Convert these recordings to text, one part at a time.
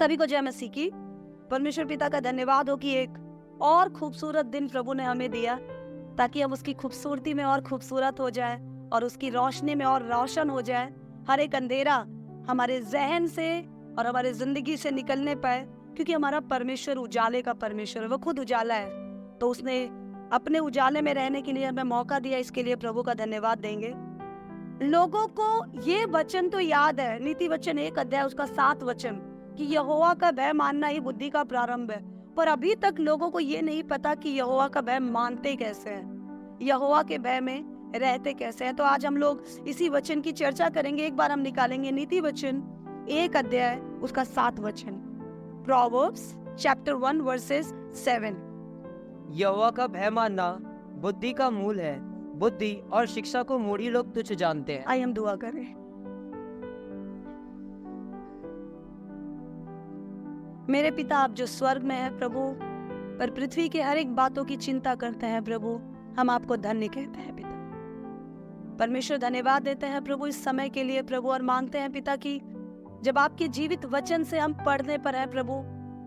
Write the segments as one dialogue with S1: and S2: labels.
S1: सभी को जय मसीह की। परमेश्वर पिता का धन्यवाद हो कि एक और खूबसूरत दिन प्रभु ने हमें दिया ताकि हम उसकी खूबसूरती में और खूबसूरत हो जाए और उसकी रोशनी में और रोशन हो जाए। हर एक अंधेरा हमारे जहन से और हमारे जिंदगी से निकलने पाए, क्योंकि हमारा परमेश्वर उजाले का परमेश्वर है, वो खुद उजाला है। तो उसने अपने उजाले में रहने के लिए हमें मौका दिया, इसके लिए प्रभु का धन्यवाद देंगे। लोगों को ये वचन तो याद है, नीति वचन 1 अध्याय उसका 7 वचन, कि यहोवा का भय मानना ही बुद्धि का प्रारंभ है। पर अभी तक लोगों को ये नहीं पता कि यहोवा का भय मानते कैसे हैं, यहोवा के भय में रहते कैसे हैं। तो आज हम लोग इसी वचन की चर्चा करेंगे। एक बार हम निकालेंगे नीति वचन 1 अध्याय उसका 7 वचन, प्रोवर्ब्स चैप्टर 1 वर्सेस 7।
S2: यहोवा का भय मानना बुद्धि का मूल है, बुद्धि और शिक्षा को मूढ़ी लोग तुच्छ जानते हैं।
S1: आइए हम दुआ करें। मेरे पिता, आप जो स्वर्ग में है प्रभु, पर पृथ्वी के हर एक बातों की चिंता करते हैं प्रभु, हम आपको धन्य कहते हैं पिता। परमेश्वर धन्यवाद देते हैं प्रभु इस समय के लिए प्रभु, और मांगते हैं पिता कि जब आपके जीवित वचन से हम पढ़ने पर है प्रभु,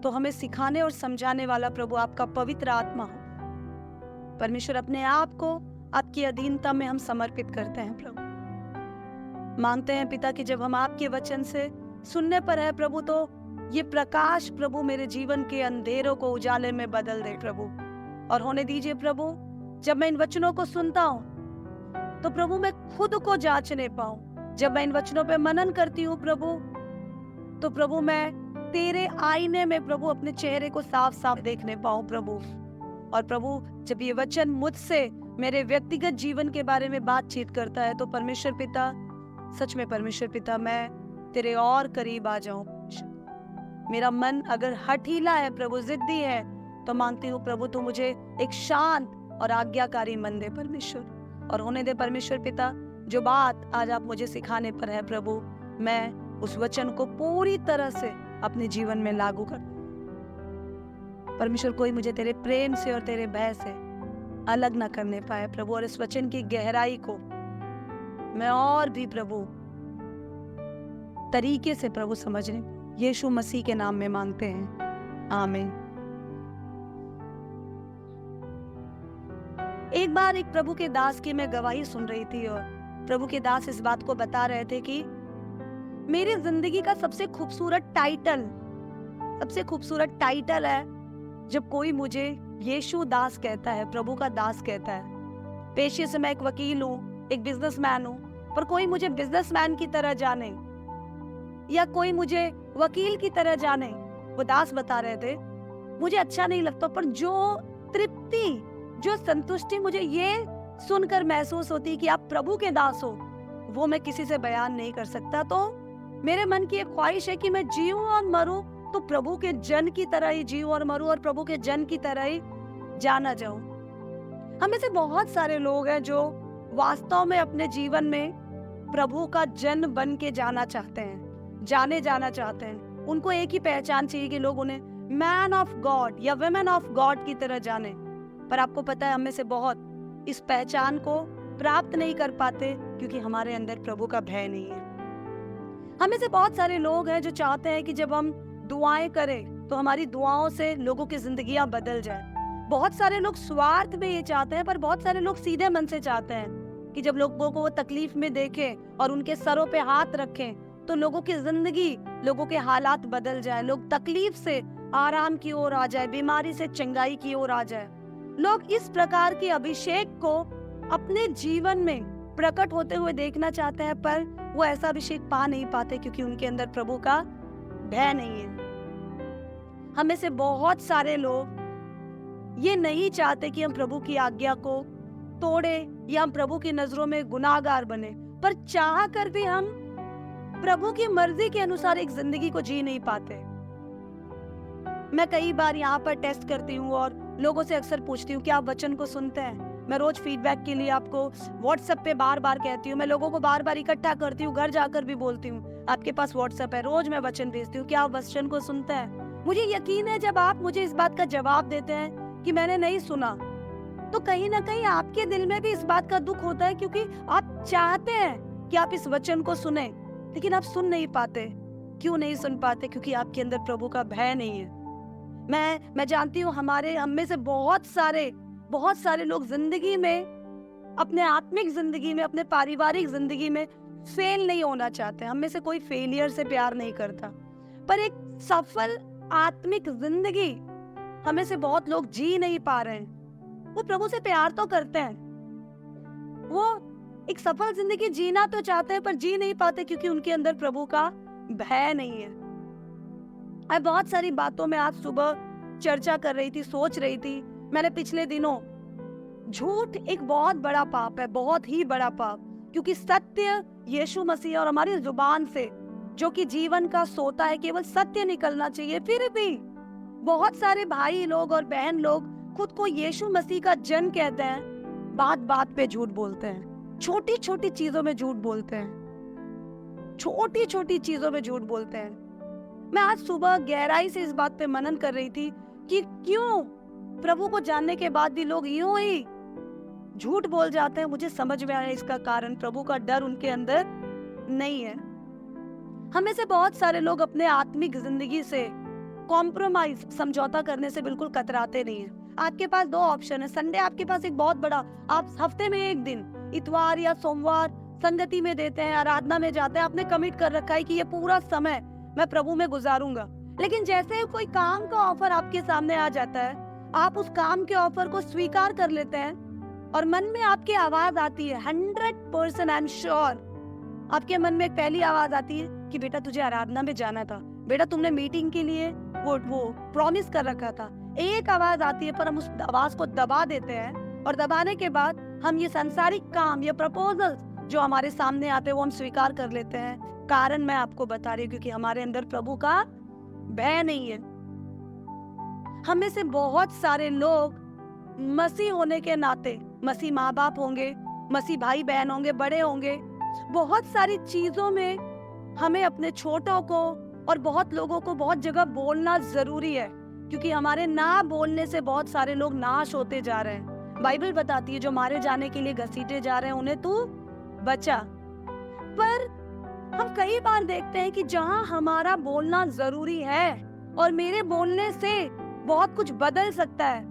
S1: तो हमें सिखाने और समझाने वाला प्रभु आपका पवित्र आत्मा हो। परमेश्वर, अपने आप को आपकी अधीनता में हम समर्पित करते हैं प्रभु। मांगते हैं पिता कि जब हम आपके वचन से सुनने पर है प्रभु, तो ये प्रकाश प्रभु मेरे जीवन के अंधेरों को उजाले में बदल दे प्रभु। और होने दीजिए प्रभु, जब मैं इन वचनों को सुनता हूँ तो प्रभु मैं खुद को जांचने पाऊं। जब मैं इन वचनों पे मनन करती हूँ प्रभु, तो प्रभु मैं तेरे आईने में प्रभु अपने चेहरे को साफ साफ देखने पाऊं प्रभु। और प्रभु, जब ये वचन मुझसे मेरे व्यक्तिगत जीवन के बारे में बातचीत करता है, तो परमेश्वर पिता, सच में परमेश्वर पिता, मैं तेरे और करीब आ जाऊं। मेरा मन अगर हठीला है प्रभु, जिद्दी है, तो मांगती हूँ प्रभु तू मुझे एक शांत और आज्ञाकारी मन दे परमेश्वर। और होने दे परमेश्वर पिता, जो बात आज आप मुझे सिखाने पर है प्रभु, मैं उस वचन को पूरी तरह से अपने जीवन में लागू कर। परमेश्वर, कोई मुझे तेरे प्रेम से और तेरे भय से अलग ना करने पाए प्रभु, और इस वचन की गहराई को मैं और भी प्रभु तरीके से प्रभु समझने, यीशु मसीह के नाम में मांगते हैं, आमीन। एक बार एक प्रभु के दास की मैं गवाही सुन रही थी, और प्रभु के दास इस बात को बता रहे थे कि मेरी जिंदगी का सबसे खूबसूरत टाइटल है जब कोई मुझे यीशु दास कहता है, प्रभु का दास कहता है। पेशे से मैं एक वकील हूँ, एक बिजनेसमैन हूँ, पर कोई मुझे बिजनेसमैन की तरह जाने या कोई मुझे वकील की तरह जाने, वो दास बता रहे थे, मुझे अच्छा नहीं लगता। पर जो तृप्ति, जो संतुष्टि मुझे ये सुनकर महसूस होती कि आप प्रभु के दास हो, वो मैं किसी से बयान नहीं कर सकता। तो मेरे मन की एक ख्वाहिश है कि मैं जीऊं और मरूं तो प्रभु के जन की तरह ही जीऊं और मरूं, और प्रभु के जन की तरह ही जाना जाऊं। हम में से बहुत सारे लोग हैं जो वास्तव में अपने जीवन में प्रभु का जन बन के जाना चाहते हैं, जाना चाहते हैं। उनको एक ही पहचान चाहिए कि लोग उन्हें मैन ऑफ गॉड या वुमेन ऑफ गॉड की तरह जाने। पर आपको पता है, हम में से बहुत इस पहचान को प्राप्त नहीं कर पाते क्योंकि हमारे अंदर प्रभु का भय नहीं है। हम में से बहुत सारे लोग हैं जो चाहते हैं कि जब हम दुआएं करें तो हमारी दुआओं से लोगों की जिंदगियां बदल जाए। बहुत सारे लोग स्वार्थ में ये चाहते हैं, पर बहुत सारे लोग सीधे मन से चाहते हैं कि जब लोगों को वो तकलीफ में देखें और उनके सरों पे हाथ रखें तो लोगों की जिंदगी, लोगों के हालात बदल जाए, लोग तकलीफ से आराम की ओर आ जाए, बीमारी से चंगाई की ओर आ जाए। लोग इस प्रकार के अभिषेक को अपने जीवन में प्रकट होते हुए देखना चाहते हैं, पर वो ऐसा अभिषेक पा नहीं पाते क्योंकि उनके अंदर प्रभु का भय नहीं है। हमें से बहुत सारे लोग ये नहीं चाहते कि हम प्रभु की आज्ञा को तोड़े या हम प्रभु की नजरों में गुनाहगार बने, पर चाह कर भी हम प्रभु की मर्जी के अनुसार एक जिंदगी को जी नहीं पाते। मैं कई बार यहाँ पर टेस्ट करती हूँ और लोगों से अक्सर पूछती हूँ कि आप वचन को सुनते हैं। मैं रोज फीडबैक के लिए आपको व्हाट्सएप पे बार बार कहती हूँ, मैं लोगों को बार बार इकट्ठा करती हूँ, घर जाकर भी बोलती हूँ आपके पास व्हाट्सएप है, रोज मैं वचन भेजती हूँ, क्या आप वचन को सुनते हैं? मुझे यकीन है जब आप मुझे इस बात का जवाब देते हैं कि मैंने नहीं सुना, तो कहीं ना कहीं आपके दिल में भी इस बात का दुख होता है, क्योंकि आप चाहते हैं कि आप इस वचन को सुने लेकिन आप सुन नहीं पाते। क्यों नहीं सुन पाते? क्योंकि आपके अंदर प्रभु का भय नहीं है। मैं जानती हूँ हम में से बहुत सारे लोग जिंदगी में, अपने आत्मिक जिंदगी में, अपने पारिवारिक जिंदगी में फेल नहीं होना चाहते। हम में से कोई फेलियर से प्यार नहीं करता, पर एक सफल आत्मिक जिंदगी हमें से बहुत लोग जी नहीं पा रहे हैं। वो प्रभु से प्यार तो करते हैं, वो एक सफल जिंदगी जीना तो चाहते हैं, पर जी नहीं पाते क्योंकि उनके अंदर प्रभु का भय नहीं है। मैं बहुत सारी बातों में आज सुबह चर्चा कर रही थी, सोच रही थी। मैंने पिछले दिनों, झूठ एक बहुत बड़ा पाप है, बहुत ही बड़ा पाप, क्योंकि सत्य यीशु मसीह और हमारी जुबान से, जो कि जीवन का सोता है, केवल सत्य निकलना चाहिए। फिर भी बहुत सारे भाई लोग और बहन लोग खुद को यीशु मसीह का जन कहते हैं, बात बात पे झूठ बोलते हैं, छोटी छोटी चीजों में झूठ बोलते हैं, छोटी छोटी चीजों में झूठ बोलते हैं। मैं आज सुबह गहराई से इस बात पे मनन कर रही थी कि क्यों प्रभु को जानने के बाद भी लोग यूं ही झूठ बोल जाते हैं। मुझे समझ में आया इसका कारण प्रभु का डर उनके अंदर नहीं है। हमें से बहुत सारे लोग अपने आत्मिक जिंदगी से कॉम्प्रोमाइज, समझौता करने से बिल्कुल कतराते नहीं है। आपके पास दो ऑप्शन है। संडे आपके पास एक बहुत बड़ा, आप हफ्ते में एक दिन, इतवार या सोमवार संगति में देते हैं, आराधना में जाते हैं। आपने कमिट कर रखा है कि ये पूरा समय मैं प्रभु में गुजारूंगा। लेकिन जैसे ही कोई काम का ऑफर आपके सामने आ जाता है, आप उस काम के ऑफर को स्वीकार कर लेते हैं और मन में आपकी आवाज आती है, 100% आई एम श्योर, आपके मन में एक पहली आवाज आती है कि बेटा तुझे आराधना में जाना था, बेटा तुमने मीटिंग के लिए वो प्रॉमिस कर रखा था। एक आवाज आती है, पर हम उस आवाज को दबा देते हैं और दबाने के बाद हम ये सांसारिक काम, ये प्रपोजल जो हमारे सामने आते हैं, वो हम स्वीकार कर लेते हैं। कारण मैं आपको बता रही हूँ, क्योंकि हमारे अंदर प्रभु का भय नहीं है। हमें से बहुत सारे लोग मसीह होने के नाते, मसीह माँ बाप होंगे, मसीह भाई बहन होंगे, बड़े होंगे, बहुत सारी चीजों में हमें अपने छोटों को और बहुत लोगों को बहुत जगह बोलना जरूरी है, क्योंकि हमारे ना बोलने से बहुत सारे लोग नाश होते जा रहे हैं। बाइबल बताती है जो मारे जाने के लिए घसीटे जा रहे हैं उन्हें तू बचा। पर हम कई बार देखते हैं कि जहां हमारा बोलना जरूरी है और मेरे बोलने से बहुत कुछ बदल सकता है,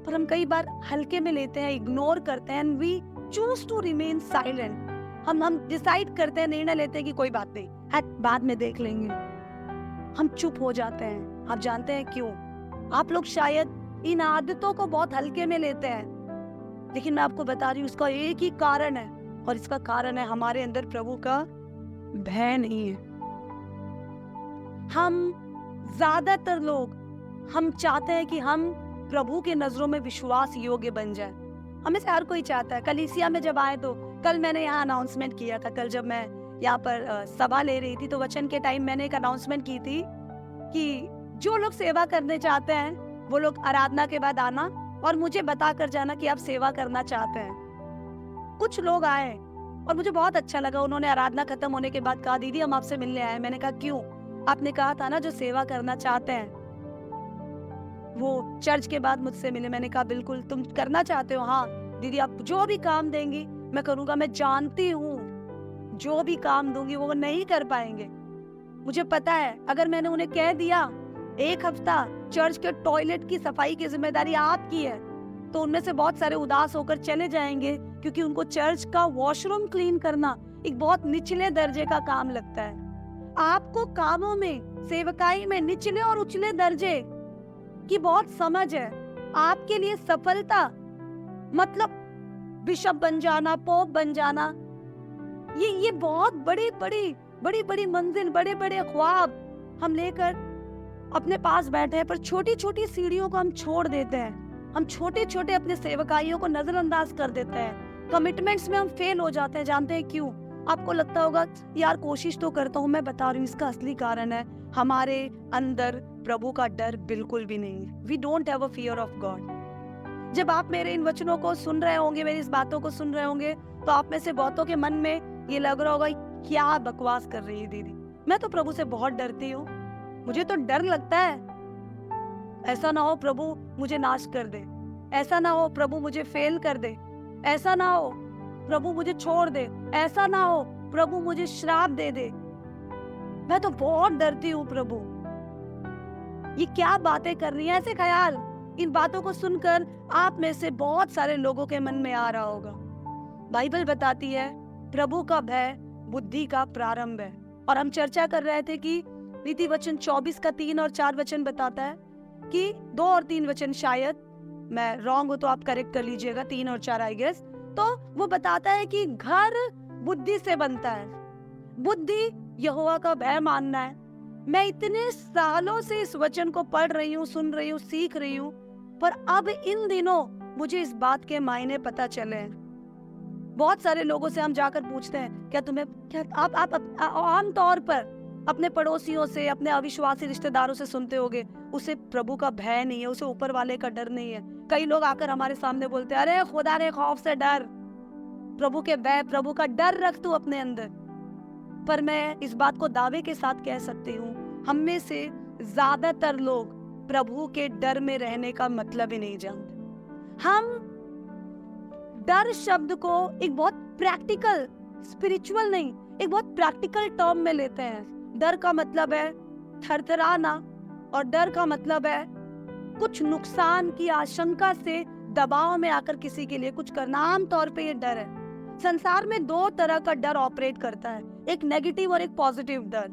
S1: पर हम कई बार हल्के में लेते हैं, इग्नोर करते हैं, and we choose to remain silent. हम डिसाइड करते हैं, निर्णय लेते हैं कि कोई बात नहीं, बाद में देख लेंगे। हम चुप हो जाते हैं। आप जानते हैं क्यों? आप लोग शायद इन आदतों को बहुत हल्के में लेते हैं, लेकिन मैं आपको बता रही हूँ इसका एक ही कारण है, और इसका कारण है हमारे अंदर प्रभु का भय नहीं है। हम ज्यादातर लोग, हम चाहते हैं कि हम प्रभु के नजरों में विश्वास योग्य बन जाए। हमें से हर कोई चाहता है। कलीसिया में जब आए, तो कल मैंने यहाँ अनाउंसमेंट किया था, कल जब मैं यहाँ पर सभा ले रही थी, तो वचन के टाइम मैंने एक अनाउंसमेंट की थी कि जो लोग सेवा करने चाहते हैं वो लोग आराधना के बाद आना और मुझे बता कर जाना कि आप सेवा करना चाहते हैं। कुछ लोग आए और मुझे बहुत अच्छा लगा। उन्होंने आराधना खत्म होने के बाद कहा, दीदी हम आपसे मिलने आए। मैंने कहा क्यों? आपने कहा था ना जो सेवा करना चाहते हैं वो चर्च के बाद मुझसे मिले। मैंने कहा बिल्कुल, तुम करना चाहते हो? हाँ दीदी, आप जो भी काम देंगी मैं करूंगा। मैं जानती हूँ जो भी काम दूंगी वो नहीं कर पाएंगे। मुझे पता है अगर मैंने उन्हें कह दिया एक हफ्ता चर्च के टॉयलेट की सफाई की जिम्मेदारी आपकी है, तो उनमें से बहुत सारे उदास होकर चले जाएंगे, क्योंकि उनको चर्च का वॉशरूम क्लीन करना एक बहुत निचले दर्जे का काम लगता है। आपको कामों में, सेवकाई में निचले और उचले दर्जे की बहुत समझ है। आपके लिए सफलता मतलब बिशप बन जाना, पोप बन जाना, ये बहुत बड़ी मंजिल, बड़े बड़े ख्वाब हम लेकर अपने पास बैठे हैं, पर छोटी छोटी सीढ़ियों को हम छोड़ देते हैं। हम छोटे छोटे अपने सेवकाइयों को नजरअंदाज कर देते हैं। कमिटमेंट्स में हम फेल हो जाते हैं। जानते हैं क्यों? आपको लगता होगा यार कोशिश तो करता हूँ। मैं बता रही हूँ इसका असली कारण है हमारे अंदर प्रभु का डर बिल्कुल भी नहीं है। We don't have a fear of god. जब आप मेरे इन वचनों को सुन रहे होंगे, मेरी इस बातों को सुन रहे होंगे, तो आप में से बहुतों के मन में ये लग रहा होगा क्या बकवास कर रही है दीदी। मैं तो प्रभु से बहुत डरती हूँ। मुझे तो डर लगता है ऐसा ना हो प्रभु मुझे नाश कर दे, ऐसा ना हो प्रभु मुझे फेल कर दे, ऐसा ना हो प्रभु मुझे छोड़ दे, ऐसा ना हो प्रभु मुझे श्राप दे दे। मैं तो बहुत डरती हूँ प्रभु, ये क्या बातें कर रही है। ऐसे ख्याल, इन बातों को सुनकर आप में से बहुत सारे लोगों के मन में आ रहा होगा। बाइबल बताती है प्रभु का भय बुद्धि का प्रारंभ है। और हम चर्चा कर रहे थे कि नीति वचन 24 का 3 और 4 वचन बताता है कि 2 और 3 वचन, शायद मैं रॉन्ग हो तो आप करेक्ट कर लीजिएगा, 3 और 4 आई गेस, तो वो बताता है कि घर बुद्धि से बनता है। बुद्धि यहोवा का भय मानना है। मैं इतने सालों से इस वचन को पढ़ रही हूँ, सुन रही हूँ, सीख रही हूँ, पर अब इन दिनों मुझे इस बात के मायने पता चले हैं। बहुत सारे लोगों से हम जाकर पूछते हैं, क्या तुम्हें, क्या आप आम तौर पर अपने पड़ोसियों से, अपने अविश्वासी रिश्तेदारों से सुनते होगे, उसे प्रभु का भय नहीं है, उसे ऊपर वाले का डर नहीं है। कई लोग आकर हमारे सामने बोलते हैं, अरे खुदा रे खौफ से डर, प्रभु के भय, प्रभु का डर रख तू अपने अंदर। पर मैं इस बात को दावे के साथ कह सकती हूँ, हम में से ज्यादातर लोग प्रभु के डर में रहने का मतलब ही नहीं जानते। हम डर शब्द को एक बहुत प्रैक्टिकल, स्पिरिचुअल नहीं, एक बहुत प्रैक्टिकल टर्म में लेते हैं। डर का मतलब है थरथराना, और डर का मतलब है कुछ नुकसान की आशंका से दबाव में आकर किसी के लिए कुछ करना। आम तौर पे ये डर है। संसार में 2 तरह का डर ऑपरेट करता है, एक नेगेटिव और एक पॉजिटिव डर।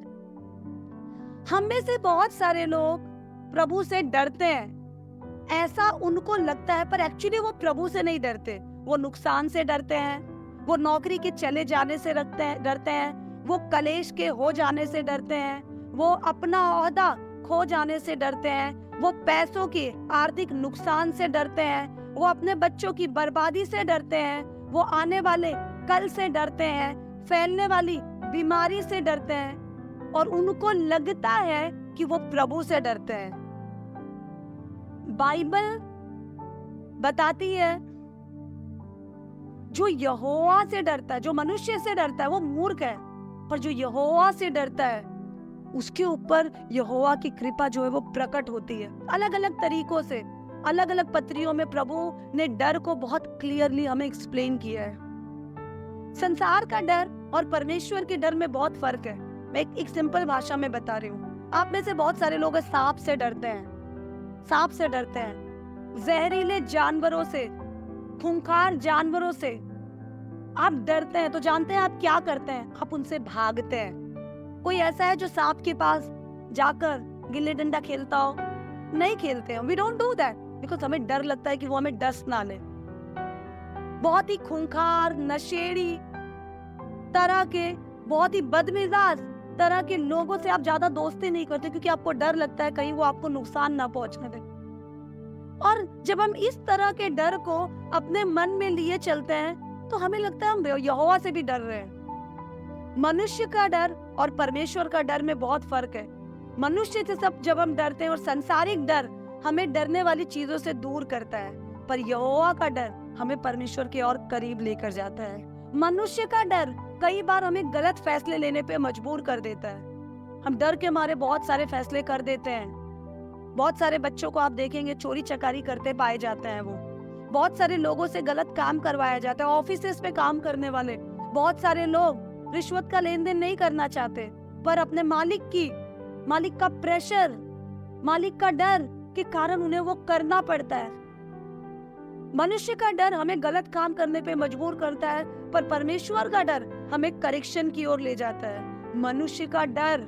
S1: हम में से बहुत सारे लोग प्रभु से डरते हैं, ऐसा उनको लगता है, पर एक्चुअली वो प्रभु से नहीं डरते। वो नुकसान से डरते हैं, वो नौकरी के चले जाने से डरते हैं, वो कलेश के हो जाने से डरते हैं, वो अपना ओहदा खो जाने से डरते हैं, वो पैसों के आर्थिक नुकसान से डरते हैं, वो अपने बच्चों की बर्बादी से डरते हैं, वो आने वाले कल से डरते हैं, फैलने वाली बीमारी से डरते हैं, और उनको लगता है कि वो प्रभु से डरते हैं। बाइबल बताती है जो यहोवा से डरता है, जो मनुष्य से डरता है, वो मूर्ख है, पर जो यहोवा से डरता है उसके ऊपर यहोवा की कृपा जो है वो प्रकट होती है। अलग अलग तरीकों से, अलग अलग पत्रियों में प्रभु ने डर को बहुत क्लियरली हमें एक्सप्लेन किया है। संसार का डर और परमेश्वर के डर में बहुत फर्क है। मैं एक सिंपल भाषा में बता रही हूँ। आप में से बहुत सारे लोग सांप से डरते हैं, सांप से डरते हैं, जहरीले जानवरों से, खूंखार जानवरों से आप डरते हैं। तो जानते हैं आप क्या करते हैं? आप उनसे भागते हैं। कोई ऐसा है जो सांप के पास जाकर गिल्ली डंडा खेलता हो? नहीं खेलते हैं। We don't do that because हमें डर लगता है कि वो हमें डस ना ले। बहुत ही खूंखार, नशेड़ी तरह के, बहुत ही बदमिजाज तरह के लोगों से आप ज्यादा दोस्ती नहीं करते, क्योंकि आपको डर लगता है कहीं वो आपको नुकसान ना पहुंचने दे। और जब हम इस तरह के डर को अपने मन में लिए चलते हैं तो हमें लगता है हम यहोवा से भी डर रहे हैं। मनुष्य का डर और परमेश्वर का डर में बहुत फर्क है। मनुष्य से सब जब हम डरते हैं और सांसारिक डर हमें डरने वाली चीजों से दूर करता है, पर यहोवा का डर हमें परमेश्वर के और करीब लेकर जाता है। मनुष्य का डर कई बार हमें गलत फैसले लेने पे मजबूर कर देता है। हम डर के मारे बहुत सारे फैसले कर देते हैं। बहुत सारे बच्चों को आप देखेंगे चोरी चकारी करते पाए जाते हैं। वो बहुत सारे लोगों से गलत काम करवाया जाता है। ऑफिसेस पे काम करने वाले बहुत सारे लोग रिश्वत का लेन देन नहीं करना चाहते, पर अपने मालिक का प्रेशर, मालिक का डर के कारण उन्हें वो करना पड़ता है। मनुष्य का डर हमें गलत काम करने पे मजबूर करता है, पर परमेश्वर का डर हमें करेक्शन की ओर ले जाता है। मनुष्य का डर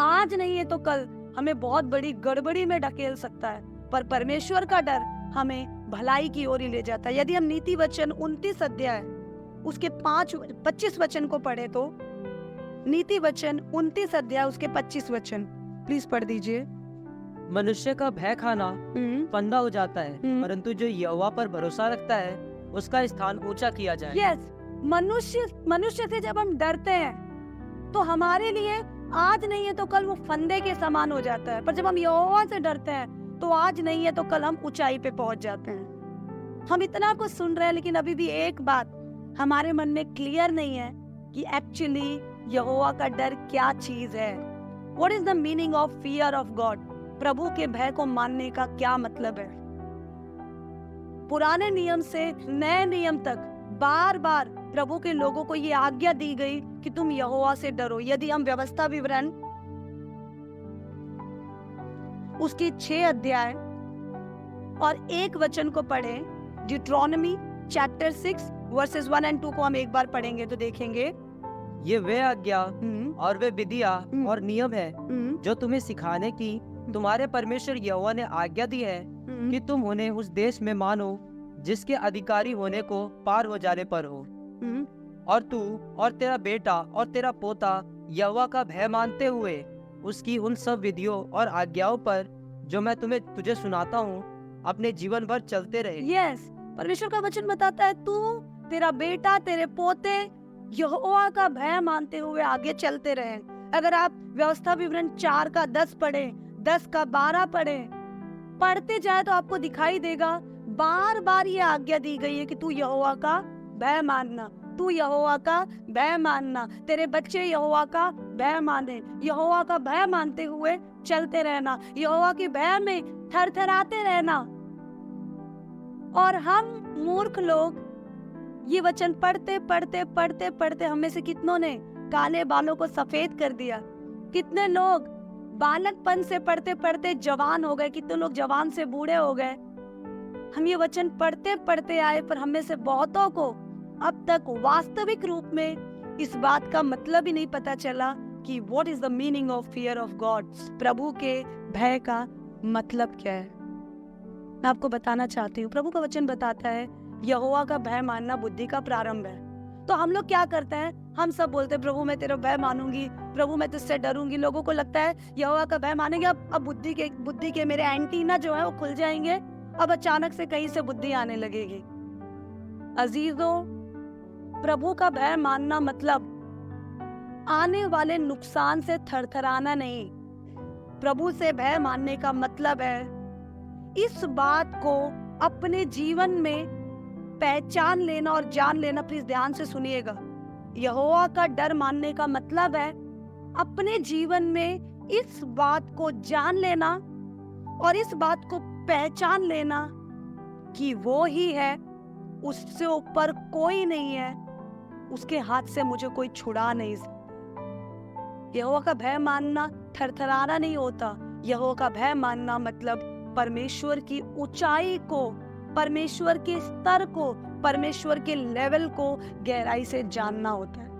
S1: आज नहीं है तो कल हमें बहुत बड़ी गड़बड़ी में ढकेल सकता है, पर परमेश्वर का डर हमें भलाई की ओर ही ले जाता है। यदि हम नीति वचन 29 अध्याय उसके 25 वचन को पढ़े तो नीति वचन 29 अध्याय उसके 25 वचन प्लीज पढ़ दीजिए।
S2: मनुष्य का भय खाना फंदा हो जाता है, परंतु जो यहोवा पर भरोसा रखता है उसका स्थान ऊंचा किया जाए।
S1: यस, मनुष्य से जब हम डरते हैं तो हमारे लिए आज नहीं है तो कल वो फंदे के समान हो जाता है, पर जब हम यहोवा से डरते हैं तो आज नहीं है तो कल हम ऊंचाई पे पहुंच जाते हैं। हम इतना कुछ सुन रहे हैं, लेकिन अभी भी एक बात हमारे मन में क्लियर नहीं है कि एक्चुअली यहोवा का डर क्या चीज है। What is the meaning of fear of God? प्रभु के भय को मानने का क्या मतलब है? पुराने नियम से नए नियम तक बार बार प्रभु के लोगों को ये आज्ञा दी गई कि तुम यहोवा से डरो। यदि हम व्यवस्था विवरण उसकी 6 अध्याय और 1 वचन को पढ़े, ड्यूट्रोनॉमी चैप्टर 6 वर्सेस 1 और 2 को हम एक बार पढ़ेंगे तो देखेंगे
S2: ये वे आज्ञा और वे विधियाँ और नियम है जो तुम्हें सिखाने की तुम्हारे परमेश्वर यहोवा ने आज्ञा दी है कि तुम उन्हें उस देश में मानो जिसके अधिकारी होने को पार हो जाने पर हो। और तू और तेरा बेटा और तेरा पोता यहोवा का भय मानते हुए उसकी उन सब विधियों और आज्ञाओं पर जो मैं तुझे सुनाता हूँ अपने जीवन भर चलते रहे।
S1: यस, परमेश्वर का वचन बताता है तू, तेरा बेटा, तेरे पोते यहोवा का भय मानते हुए आगे चलते रहे। अगर आप व्यवस्था विवरण 4 का 10 पढ़े, 10 का 12 पढ़े, पढ़ते जाए तो आपको दिखाई देगा बार बार ये आज्ञा दी गई है कि तू यहोवा का भय मानना, तू यहोवा का भय मानना, तेरे बच्चे यहोवा का भय माने, यहोवा का भय मानते हुए चलते रहना, यहोवा के भय में थरथराते रहना। और हम मूर्ख लोग ये वचन पढ़ते पढ़ते पढ़ते पढ़ते हम में से कितनों ने काले बालों को सफेद कर दिया। कितने लोग बालकपन से पढ़ते पढ़ते जवान हो गए, कितने लोग जवान से बूढ़े हो गए। हम ये वचन पढ़ते पढ़ते आए, पर हम में से बहुतों को अब तक वास्तविक रूप में इस बात का मतलब ही नहीं पता चला कि what is the meaning of fear of God. प्रभु के भय का मतलब क्या है। मैं आपको बताना चाहती हूँ, प्रभु का वचन बताता है यहोवा का भय मानना बुद्धि का प्रारंभ है। तो हम लोग क्या करते हैं, हम सब बोलते हैं प्रभु मैं तेरा भय मानूंगी, प्रभु मैं तुझसे डरूंगी। लोगों को लगता है यहोवा का भय मानेंगे, अब बुद्धि के मेरे एंटीना जो है वो खुल जाएंगे, अब अचानक से कहीं से बुद्धि आने लगेगी। अजीजों, प्रभु का भय मानना मतलब आने वाले नुकसान से थरथराना नहीं। प्रभु से भय मानने का मतलब है इस बात को अपने जीवन में पहचान लेना और जान लेना। प्लीज ध्यान से सुनिएगा। यहोवा का डर मानने का मतलब है अपने जीवन में इस बात को जान लेना और इस बात को पहचान लेना कि वो ही है, उससे ऊपर कोई नहीं है, उसके हाथ से मुझे कोई छुड़ा नहीं सकता। यहोवा का भय मानना थरथराना नहीं होता। यहोवा का भय मानना मतलब परमेश्वर की ऊंचाई को, परमेश्वर के स्तर को, परमेश्वर के लेवल को गहराई से जानना होता है।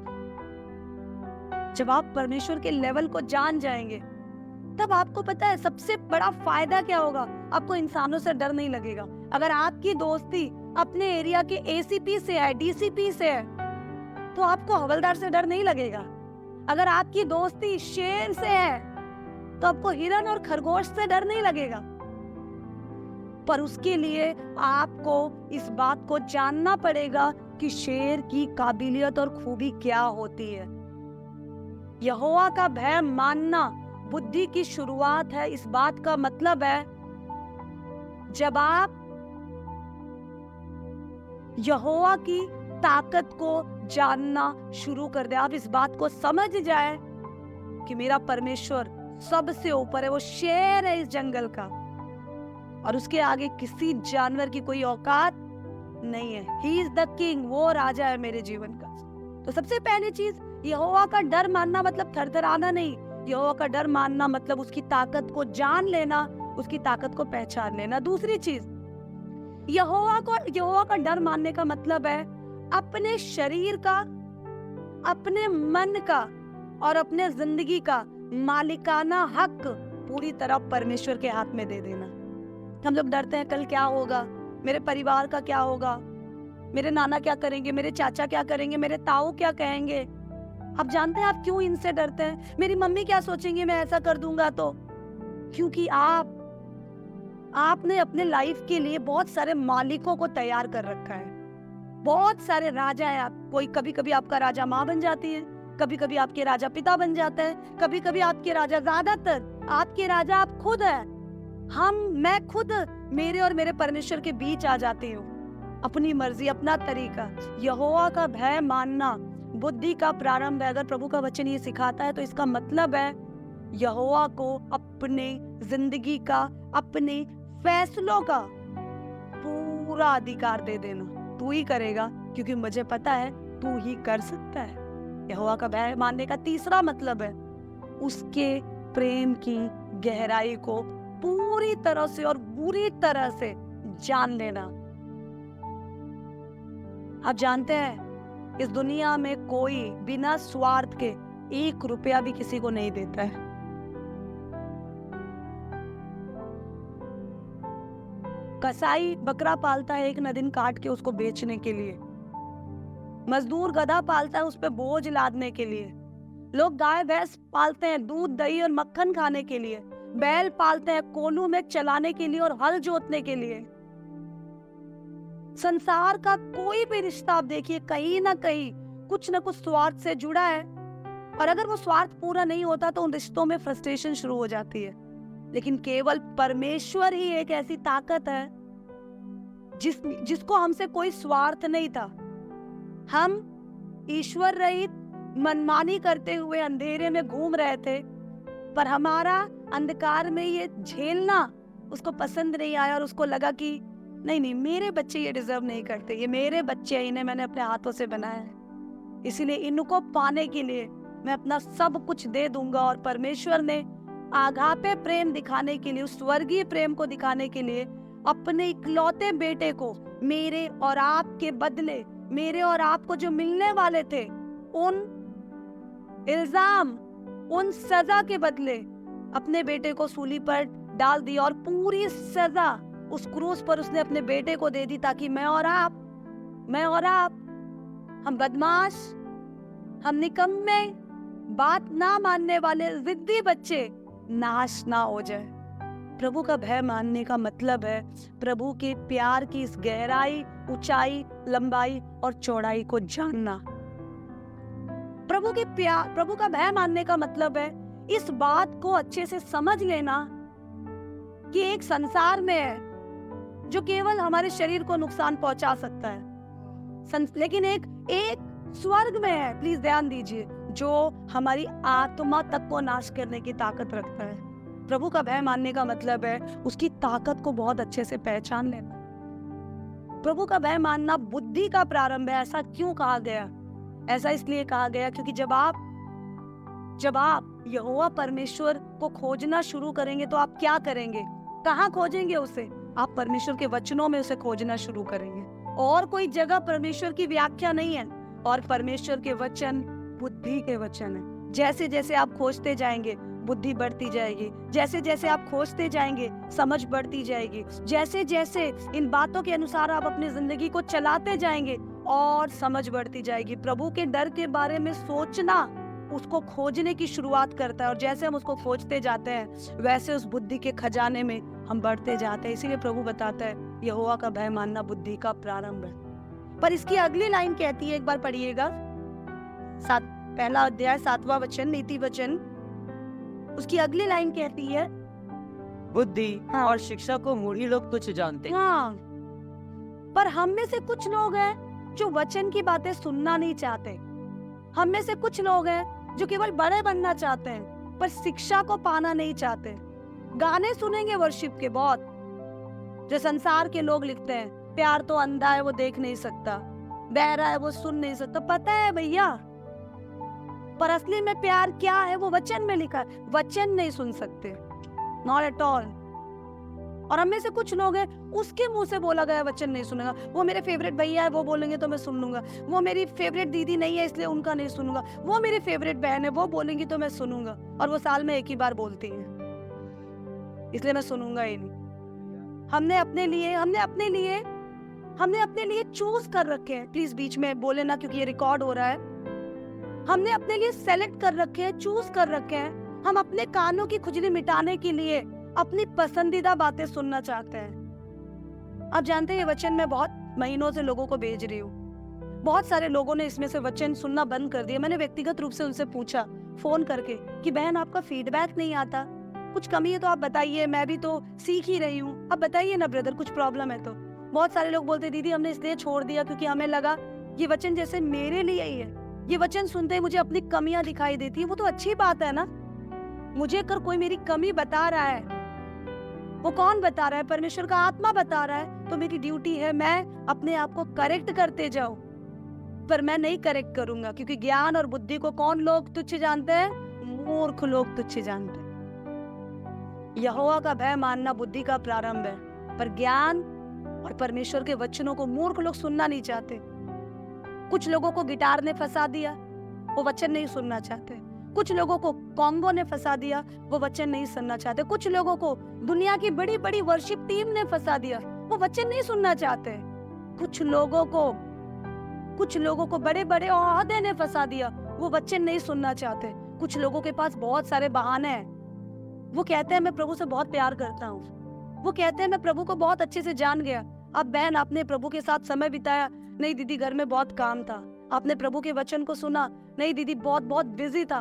S1: जब आप परमेश्वर के लेवल को जान जाएंगे तब आपको पता है सबसे बड़ा फायदा क्या होगा। आपको इंसानों से डर नहीं लगेगा। अगर आपकी दोस्ती अपने एरिया के एसीपी से है, डीसीपी से है, तो आपको हवलदार से डर नहीं लगेगा। अगर आपकी दोस्ती शेर से है तो आपको हिरन और खरगोश से डर नहीं लगेगा। पर उसके लिए आपको इस बात को जानना पड़ेगा कि शेर की काबिलियत और खूबी क्या होती है। यहोवा का भय मानना बुद्धि की शुरुआत है। इस बात का मतलब है जब आप यहोवा की ताकत को जानना शुरू कर दे, आप इस बात को समझ जाए कि मेरा परमेश्वर सबसे ऊपर है, वो शेर है इस जंगल का और उसके आगे किसी जानवर की कोई औकात नहीं है। ही इज द किंग, वो राजा है मेरे जीवन का। तो सबसे पहली चीज, यहोवा का डर मानना मतलब थरथराना नहीं। यहोवा का डर मानना मतलब उसकी ताकत को जान लेना, उसकी ताकत को पहचान लेना। दूसरी चीज, यहोवा का डर मानने का मतलब है अपने शरीर का, अपने मन का और अपने जिंदगी का मालिकाना हक पूरी तरह परमेश्वर के हाथ में दे देना। हम लोग डरते हैं कल क्या होगा, मेरे परिवार का क्या होगा, मेरे नाना क्या करेंगे, मेरे चाचा क्या करेंगे, मेरे ताऊ क्या कहेंगे। आप जानते हैं आप क्यों इनसे डरते हैं? मेरी मम्मी क्या सोचेंगे मैं ऐसा कर दूंगा तो? क्योंकि आपने अपने लाइफ के लिए बहुत सारे मालिकों को तैयार कर रखा है। बहुत सारे राजा है आप, कोई कभी कभी आपका राजा माँ बन जाती है, कभी कभी आपके राजा पिता बन जाता है, कभी कभी आपके राजा, ज्यादातर आपके राजा आप खुद है। मैं खुद मेरे और मेरे परमेश्वर के बीच आ जाती हूँ, अपनी मर्जी, अपना तरीका। यहोवा का भय मानना बुद्धि का प्रारंभ है। अगर प्रभु का वचन ये सिखाता है तो इसका मतलब है यहोवा को अपने जिंदगी का, अपने फैसलों का पूरा अधिकार दे देना। तू ही करेगा, क्योंकि मुझे पता है तू ही कर सकता है। यहोवा का भय मानने का तीसरा मतलब है उसके प्रेम की गहराई को पूरी तरह से और बुरी तरह से जान लेना। आप जानते हैं इस दुनिया में कोई बिना स्वार्थ के 1 रुपया भी किसी को नहीं देता है। कसाई बकरा पालता है 1 नदिन काट के उसको बेचने के लिए। मजदूर गधा पालता है उस पे बोझ लादने के लिए। लोग गाय भैंस पालते हैं दूध दही और मक्खन खाने के लिए। बैल पालते हैं कोल्हू में चलाने के लिए और हल जोतने के लिए। संसार का कोई भी रिश्ता आप देखिए कहीं ना कहीं कुछ न कुछ स्वार्थ से जुड़ा है, और अगर वो स्वार्थ पूरा नहीं होता तो उन रिश्तों में फ्रस्ट्रेशन शुरू हो जाती है। लेकिन केवल परमेश्वर ही एक ऐसी ताकत है जिसको हमसे कोई स्वार्थ नहीं था। हम ईश्वर रहित मनमानी करते हुए अंधेरे में घूम रहे थे, पर हमारा अंधकार में ये झेलना उसको पसंद नहीं आया और उसको लगा कि नहीं, मेरे बच्चे ये डिजर्व नहीं करते, ये मेरे बच्चे हैं, इन्हें मैंने अपने हाथों से बनाया है, इसीलिए इनको पाने के लिए मैं अपना सब कुछ दे दूंगा। और परमेश्वर ने आगापे प्रेम दिखाने के लिए, उस स्वर्गीय प्रेम को दिखाने के लिए अपने इकलौते बेटे को मेरे और आपके बदले, मेरे और आपको जो मिलने वाले थे उन इल्जाम, उन सजा के बदले अपने बेटे को सूली पर डाल दिया। और पूरी सजा उस क्रूस पर उसने अपने बेटे को दे दी ताकि मैं और आप, हम बदमाश, हम निकम्मे, बात ना मानने वाले जिद्दी बच्चे नाश ना हो जाए। प्रभु का भय मानने का मतलब है प्रभु के प्यार की इस गहराई, ऊंचाई, लंबाई और चौड़ाई को जानना। प्रभु का भय मानने का मतलब है इस बात को अच्छे से समझ लेना कि एक संसार में है जो केवल हमारे शरीर को नुकसान पहुंचा सकता है, लेकिन एक स्वर्ग में है, प्लीज ध्यान दीजिए, जो हमारी आत्मा तक को नाश करने की ताकत रखता है। प्रभु का भय मानने का मतलब है उसकी ताकत को बहुत अच्छे से पहचान लेना। प्रभु का भय मानना बुद्धि का प्रारंभ है। ऐसा क्यों कहा गया? ऐसा इसलिए कहा गया क्योंकि जब आप यहोवा परमेश्वर को खोजना शुरू करेंगे तो आप क्या करेंगे? कहाँ खोजेंगे उसे? आप परमेश्वर के वचनों में उसे खोजना शुरू करेंगे। और कोई जगह परमेश्वर की व्याख्या नहीं है, और परमेश्वर के वचन बुद्धि के वचन है। जैसे जैसे आप खोजते जाएंगे बुद्धि बढ़ती जाएगी, जैसे जैसे आप खोजते जाएंगे समझ बढ़ती जाएगी, जैसे जैसे इन बातों के अनुसार आप अपनी जिंदगी को चलाते जाएंगे और समझ बढ़ती जाएगी। प्रभु के डर के बारे में सोचना उसको खोजने की शुरुआत करता है, और जैसे हम उसको खोजते जाते हैं वैसे उस बुद्धि के खजाने में हम बढ़ते जाते हैं। इसीलिए प्रभु बताता है यहोवा का भय मानना बुद्धि का प्रारंभ है। पर इसकी अगली लाइन कहती है, एक बार पढ़िएगा, पहला अध्याय 7वां वचन, नीति वचन, उसकी अगली लाइन कहती है
S2: बुद्धि और शिक्षा को मूढ़ी लोग तुच्छ जानते हैं।
S1: हाँ, पर हम में से कुछ लोग हैं जो वचन की बातें सुनना नहीं चाहते। हम में से कुछ लोग हैं जो केवल बड़े बनना चाहते हैं पर शिक्षा को पाना नहीं चाहते। गाने सुनेंगे वर्शिप के बहुत, जो संसार के लोग लिखते हैं, प्यार तो अंधा है वो देख नहीं सकता, बहरा है वो सुन नहीं सकता। पता है भैया, पर असली में प्यार क्या है वो वचन में लिखा है। वचन नहीं सुन सकते, नॉट एट ऑल। और हम में से कुछ लोग हैं उसके मुंह से बोला गया वचन नहीं सुनेगा। वो मेरे फेवरेट भैया है वो बोलेंगे तो मैं सुन लूंगा, वो मेरी फेवरेट दीदी नहीं है इसलिए उनका नहीं सुनूंगा, वो मेरी फेवरेट बहन है वो बोलेंगी तो मैं सुनूंगा, और वो साल में एक ही बार बोलती है इसलिए मैं सुनूंगा ही नहीं। हमने अपने लिए चूज कर रखे हैं, प्लीज बीच में बोले ना क्योंकि ये रिकॉर्ड हो रहा है। हमने अपने लिए सेलेक्ट कर रखे हैं, चूज कर रखे हैं। हम अपने कानों की खुजली मिटाने के लिए अपनी पसंदीदा बातें सुनना चाहते हैं। आप जानते हैं ये वचन मैं बहुत महीनों से लोगों को भेज रही हूँ। बहुत सारे लोगों ने इसमें से वचन सुनना बंद कर दिया। मैंने व्यक्तिगत रूप से उनसे पूछा फोन करके कि बहन आपका फीडबैक नहीं आता, कुछ कमी है तो आप बताइए, मैं भी तो सीख ही रही हूँ, अब बताइए ना ब्रदर कुछ प्रॉब्लम है तो। बहुत सारे लोग बोलते दीदी हमने इसलिए छोड़ दिया क्योंकि हमें लगा ये वचन जैसे मेरे लिए ही है, ये वचन सुनते ही मुझे अपनी कमियां दिखाई देती है। वो तो अच्छी बात है ना, मुझे अगर कोई मेरी कमी बता रहा है, वो कौन बता रहा है? परमेश्वर का आत्मा बता रहा है, तो मेरी ड्यूटी है मैं अपने आप को करेक्ट करते जाऊं। पर मैं नहीं करेक्ट करूंगा, क्योंकि ज्ञान और बुद्धि को कौन लोग तुच्छ जानते हैं? मूर्ख लोग तुच्छ जानते हैं। यहोवा का भय मानना बुद्धि का प्रारंभ है, पर ज्ञान और परमेश्वर के वचनों को मूर्ख लोग सुनना नहीं चाहते। कुछ लोगों को गिटार ने फंसा दिया, वो वचन नहीं सुनना चाहते। कुछ लोगों को कॉन्गो ने फंसा दिया, वो वचन नहीं सुनना चाहते। कुछ लोगों को दुनिया की बड़ी बड़ी वर्शिप टीम ने फंसा दिया, वो वचन नहीं सुनना चाहते। कुछ लोगों को बड़े बड़े ओहदे ने फंसा दिया, वो वचन नहीं सुनना चाहते। कुछ लोगों के पास बहुत सारे बहाने हैं। वो कहते हैं मैं प्रभु से बहुत प्यार करता हूँ, वो कहते हैं मैं प्रभु को बहुत अच्छे से जान गया। अब बहन, आपने प्रभु के साथ समय बिताया? नहीं दीदी, घर में बहुत काम था। आपने प्रभु के वचन को सुना? नहीं दीदी, बहुत बिजी था।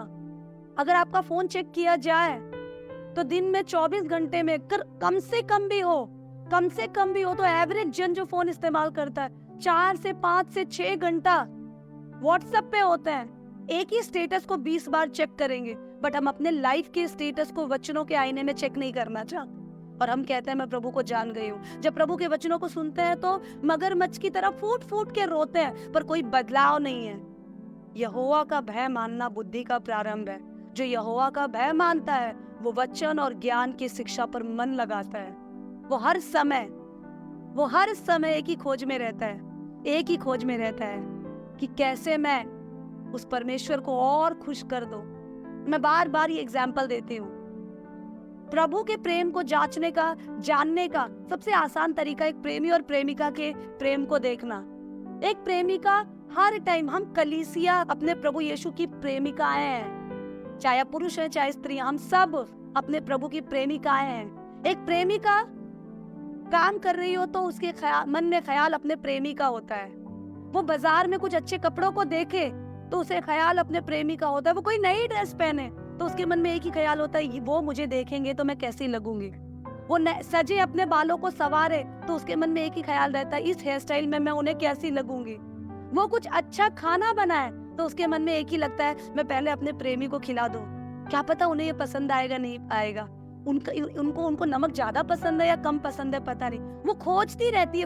S1: अगर आपका फोन चेक किया जाए तो दिन में 24 घंटे में कम से कम भी हो तो एवरेज जन जो फोन इस्तेमाल करता है 4 से 5 से 6 घंटा व्हाट्सएप पे होते हैं। एक ही स्टेटस को 20 बार चेक करेंगे, बट हम अपने लाइफ के स्टेटस को वचनों के आईने में चेक नहीं करना चाहते। और हम कहते हैं मैं प्रभु को जान गई हूँ। जब प्रभु के वचनों को सुनते हैं तो मगरमच्छ की तरह फूट फूट के रोते हैं, पर कोई बदलाव नहीं है। यहोवा का भय मानना बुद्धि का प्रारंभ है। जो यहोवा का भय मानता है वो वचन और ज्ञान की शिक्षा पर मन लगाता है। वो हर समय एक ही खोज में रहता है कि कैसे मैं उस परमेश्वर को और खुश कर दूं। मैं बार बार ये एग्जाम्पल देती हूँ। प्रभु के प्रेम को जानने का सबसे आसान तरीका एक प्रेमी और प्रेमिका के प्रेम को देखना। एक प्रेमिका हर टाइम, हम कलीसिया अपने प्रभु यीशु की प्रेमिकाएं हैं, चाहे पुरुष है चाहे स्त्री, हम सब अपने प्रभु की प्रेमिकाएं हैं। एक प्रेमिका काम कर रही हो तो उसके मन में ख्याल अपने प्रेमी का होता है। वो बाजार में कुछ अच्छे कपड़ों को देखे तो उसे ख्याल अपने प्रेमी का होता है। वो कोई नई ड्रेस पहने तो उसके मन में एक ही ख्याल होता है, वो मुझे देखेंगे तो मैं कैसी लगूंगी। वो सजे अपने बालों को संवारे तो उसके मन में एक ही ख्याल रहता है, इस हेयर स्टाइल में मैं उन्हें कैसी लगूंगी। वो कुछ अच्छा खाना बनाए तो उसके मन में एक ही लगता है, मैं पहले अपने प्रेमी को खिला दूं, क्या पता उन्हें ये पसंद आएगा नहीं आएगा, उनको नमक ज्यादा पसंद है या कम पसंद है पता नहीं। वो खोजती रहती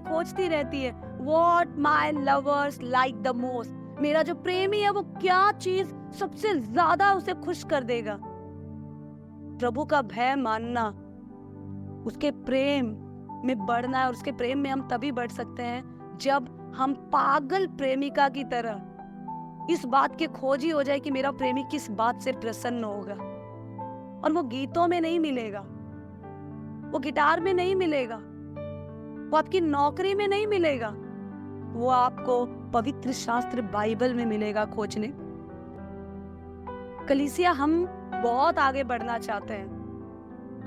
S1: है what my lovers like the most. मेरा जो प्रेमी है वो क्या चीज सबसे ज्यादा उसे खुश कर देगा। प्रभु का भय मानना, उसके प्रेम में बढ़ना है। और उसके प्रेम में हम तभी बढ़ सकते हैं जब हम पागल प्रेमिका की तरह इस बात के खोजी हो जाए कि मेरा प्रेमी किस बात से प्रसन्न होगा। और वो गीतों में नहीं मिलेगा, वो गिटार में नहीं मिलेगा, वो आपकी नौकरी में नहीं मिलेगा, वो आपको पवित्र शास्त्र बाइबल में मिलेगा खोजने। कलीसिया, हम बहुत आगे बढ़ना चाहते हैं,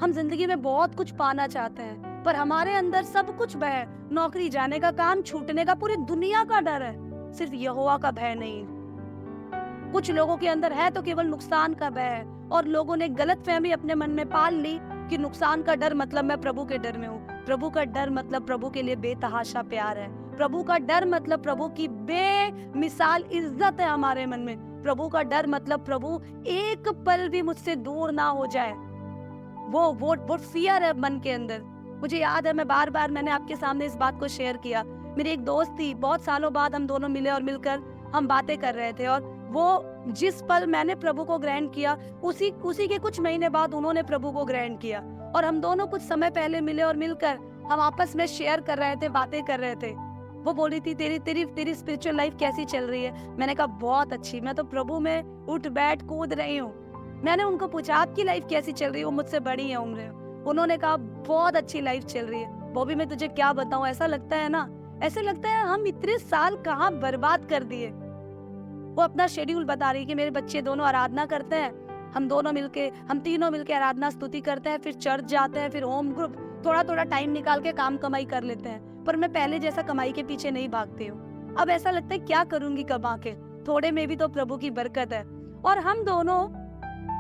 S1: हम जिंदगी में बहुत कुछ पाना चाहते हैं, पर हमारे अंदर सब कुछ भय है। नौकरी जाने का, काम छूटने का, पूरी दुनिया का डर है, सिर्फ यहोवा का भय नहीं। कुछ लोगों के अंदर है तो केवल नुकसान का भय है, और लोगों ने गलतफहमी अपने मन में पाल ली कि नुकसान का डर मतलब मैं प्रभु के डर में हूँ। प्रभु का डर मतलब प्रभु के लिए बेतहाशा प्यार है। प्रभु का डर मतलब प्रभु की बेमिसाल इज्जत है हमारे मन में। प्रभु का डर मतलब प्रभु एक पल भी मुझसे दूर ना हो जाए। वो फियर है मन के अंदर। मुझे याद है, मैंने आपके सामने इस बात को शेयर किया। मेरी एक दोस्त थी, बहुत सालों बाद हम दोनों मिले और मिलकर हम बातें कर रहे थे, और वो जिस पल मैंने प्रभु को ग्रहण किया उसी के कुछ महीने बाद उन्होंने प्रभु को ग्रहण किया। और हम दोनों कुछ समय पहले मिले और मिलकर हम आपस में शेयर कर रहे थे, बातें कर रहे थे। वो बोली थी तेरी स्पिरिचुअल लाइफ कैसी चल रही है? मैंने कहा बहुत अच्छी, मैं तो प्रभु में उठ बैठ कूद रही हूँ। मैंने उनको पूछा आपकी लाइफ कैसी चल रही है? वो मुझसे बड़ी है उम्र। उन्होंने कहा बहुत अच्छी लाइफ चल रही है। बॉबी, मैं तुझे क्या बताऊं, ऐसा लगता है हम इतने साल कहाँ बर्बाद कर दिए। वो अपना शेड्यूल बता रही कि मेरे बच्चे दोनों आराधना करते हैं, हम तीनों मिलके आराधना स्तुति करते हैं, फिर चर्च जाते हैं, फिर होम ग्रुप, थोड़ा टाइम निकाल के काम कमाई कर लेते हैं। पर मैं पहले जैसा कमाई के पीछे नहीं भागती हूँ। अब ऐसा लगता है क्या करूंगी कमा के, थोड़े में भी तो प्रभु की बरकत है। और हम दोनों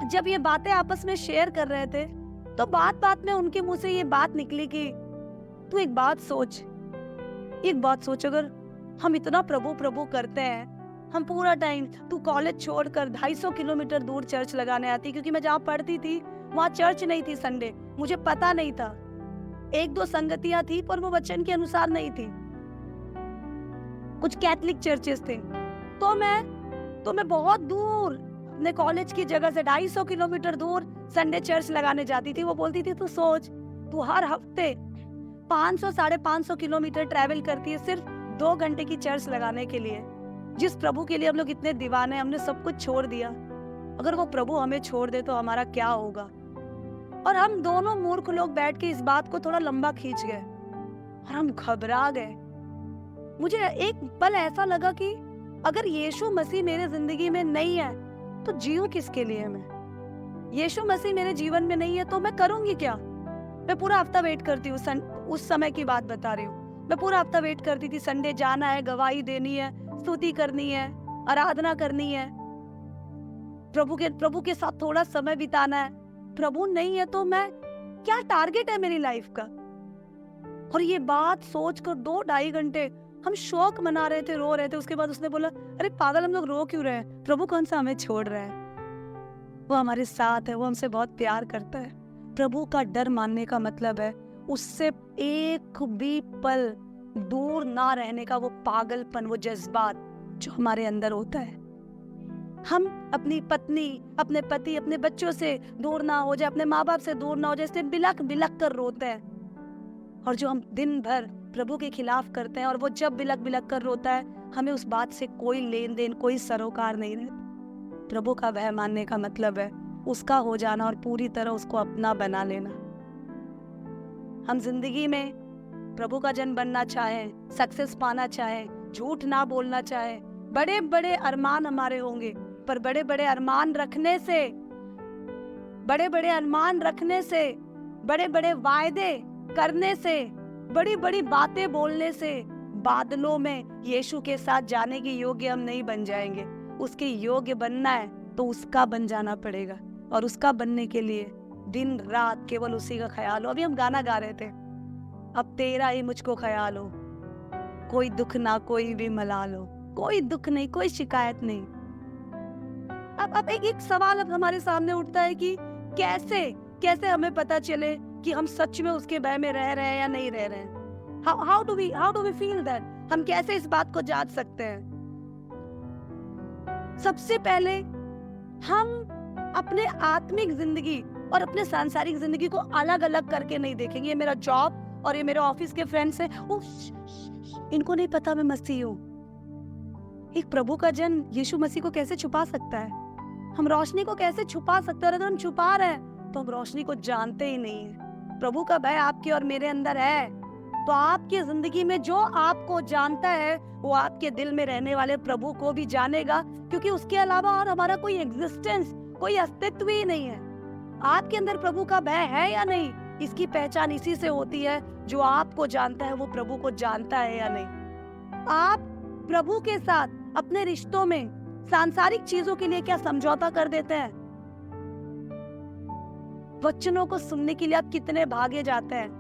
S1: जब ये बातें आपस में शेयर कर रहे थे तो बात में उनके मुंह से ये बात निकली कि तू एक बात सोच, अगर हम इतना प्रभु करते हैं, हम पूरा टाइम, तू कॉलेज छोड़कर 250 किलोमीटर दूर चर्च लगाने आती, क्योंकि मैं जहाँ पढ़ती थी वहाँ चर्च नहीं थी संडे, मुझे पता नहीं था। 1-2 संगतियां थी पर वो वचन के अनुसार नहीं थी। कुछ कैथलिक चर्चेस थे, तो मैं बहुत दूर अपने कॉलेज की जगह से 250 किलोमीटर दूर संडे चर्च लगाने जाती थी। वो बोलती थी, तू सोच, तू हर हफ्ते 500 550 किलोमीटर ट्रैवल करती है सिर्फ 2 घंटे की चर्च लगाने के लिए। जिस प्रभु के लिए हम लोग इतने दीवाने, हमने सब कुछ छोड़ दिया। अगर वो प्रभु हमें छोड़ दे तो हमारा क्या होगा? और हम दोनों मूर्ख लोग बैठ के इस बात को थोड़ा लंबा खींच गए और हम घबरा गए। मुझे एक पल ऐसा लगा कि अगर यीशु मसीह मेरे जिंदगी में नहीं है तो जीऊं किसके लिए मैं? यीशु मसीह मेरे जीवन में नहीं है तो मैं करूंगी क्या? मैं पूरा हफ्ता वेट करती हूँ, उस समय की बात बता रही हूँ। मैं पूरा हफ्ता वेट करती थी, संडे जाना है, गवाही देनी है, स्तुति करनी है, आराधना करनी है, प्रभु के साथ थोड़ा समय बिताना है। प्रभु नहीं है तो मैं क्या टारगेट है मेरी लाइफ का? और ये बात सोचकर 2-2.5 घंटे हम शोक मना रहे थे, रो रहे थे। उसके बाद उसने बोला, अरे पागल, हम लोग रो क्यों रहे हैं? प्रभु कौन सा हमें छोड़ रहा है? वो हमारे साथ है, वो हमसे बहुत प्यार करता है। प्रभु का डर मानने का मतलब है उससे एक भी पल दूर ना रहने का वो पागलपन, वो जज्बात जो हमारे अंदर होता है। हम अपनी पत्नी, अपने पति, अपने बच्चों से दूर ना हो जाए, अपने माँ बाप से दूर ना हो जाए, इसलिए बिलख बिलख कर रोते हैं। और जो हम दिन भर प्रभु के खिलाफ करते हैं, और वो जब बिलख बिलख कर रोता है, हमें उस बात से कोई लेन देन, कोई सरोकार नहीं रहता। प्रभु का भय मानने का मतलब है उसका हो जाना और पूरी तरह उसको अपना बना लेना। हम जिंदगी में प्रभु का जन बनना चाहें, सक्सेस पाना चाहें, झूठ ना बोलना चाहें, बड़े बड़े अरमान हमारे होंगे, पर बड़े बड़े अरमान रखने से, बड़े बड़े वायदे करने से, बड़ी बड़ी बातें बोलने से बादलों में यीशु के साथ जाने के योग्य हम नहीं बन जाएंगे। उसके योग्य बनना है तो उसका बन जाना पड़ेगा, और उसका बनने के लिए दिन रात केवल उसी का ख्याल हो। अभी हम गाना गा रहे थे, अब तेरा ही मुझको ख्याल हो, कोई दुख ना कोई भी मलाल हो, कोई दुख नहीं, कोई शिकायत नहीं। अब एक सवाल अब हमारे सामने उठता है कि कैसे हमें पता चले कि हम सच में उसके भय में रह रहे हैं या नहीं रह रहे हैं? How do we feel that? हम कैसे इस बात को जांच सकते हैं? सबसे पहले हम अपने आत्मिक जिंदगी और अपने सांसारिक जिंदगी को अलग अलग करके नहीं देखेंगे। ये मेरा जॉब और ये मेरे ऑफिस के फ्रेंड्स हैं, इनको नहीं पता मैं मसीह हूँ। एक प्रभु का जन यीशु मसीह को कैसे छुपा सकता है? हम रोशनी को कैसे छुपा सकते हैं? अगर हम छुपा रहे हैं तो हम रोशनी को जानते ही नहीं है। प्रभु का भय आपके और मेरे अंदर है तो आपकी जिंदगी में जो आपको जानता है वो आपके दिल में रहने वाले प्रभु को भी जानेगा, क्योंकि उसके अलावा और हमारा कोई एग्जिस्टेंस, कोई अस्तित्व ही नहीं है। आपके अंदर प्रभु का भय है या नहीं, इसकी पहचान इसी से होती है। जो आपको जानता है वो प्रभु को जानता है या नहीं। आप प्रभु के साथ अपने रिश्तों में सांसारिक चीजों के लिए क्या समझौता कर देते हैं? वचनों को सुनने के लिए आप कितने भागे जाते हैं?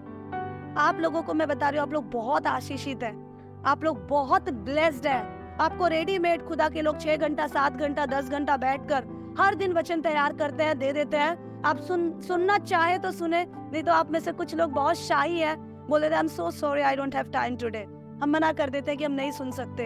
S1: आप लोगों को मैं बता रही हूँ, आप लोग बहुत आशीषित हैं, आप लोग बहुत ब्लेस्ड हैं। आपको रेडीमेड खुदा के लोग 6 घंटा, 7 घंटा, 10 घंटा बैठकर हर दिन वचन तैयार करते हैं, दे देते हैं। आप सुनना चाहे तो सुने, नहीं तो आप में से कुछ लोग बहुत शाही है, बोल देते हैं I am so sorry, I don't have time today. हम मना कर देते हैं कि हम नहीं सुन सकते।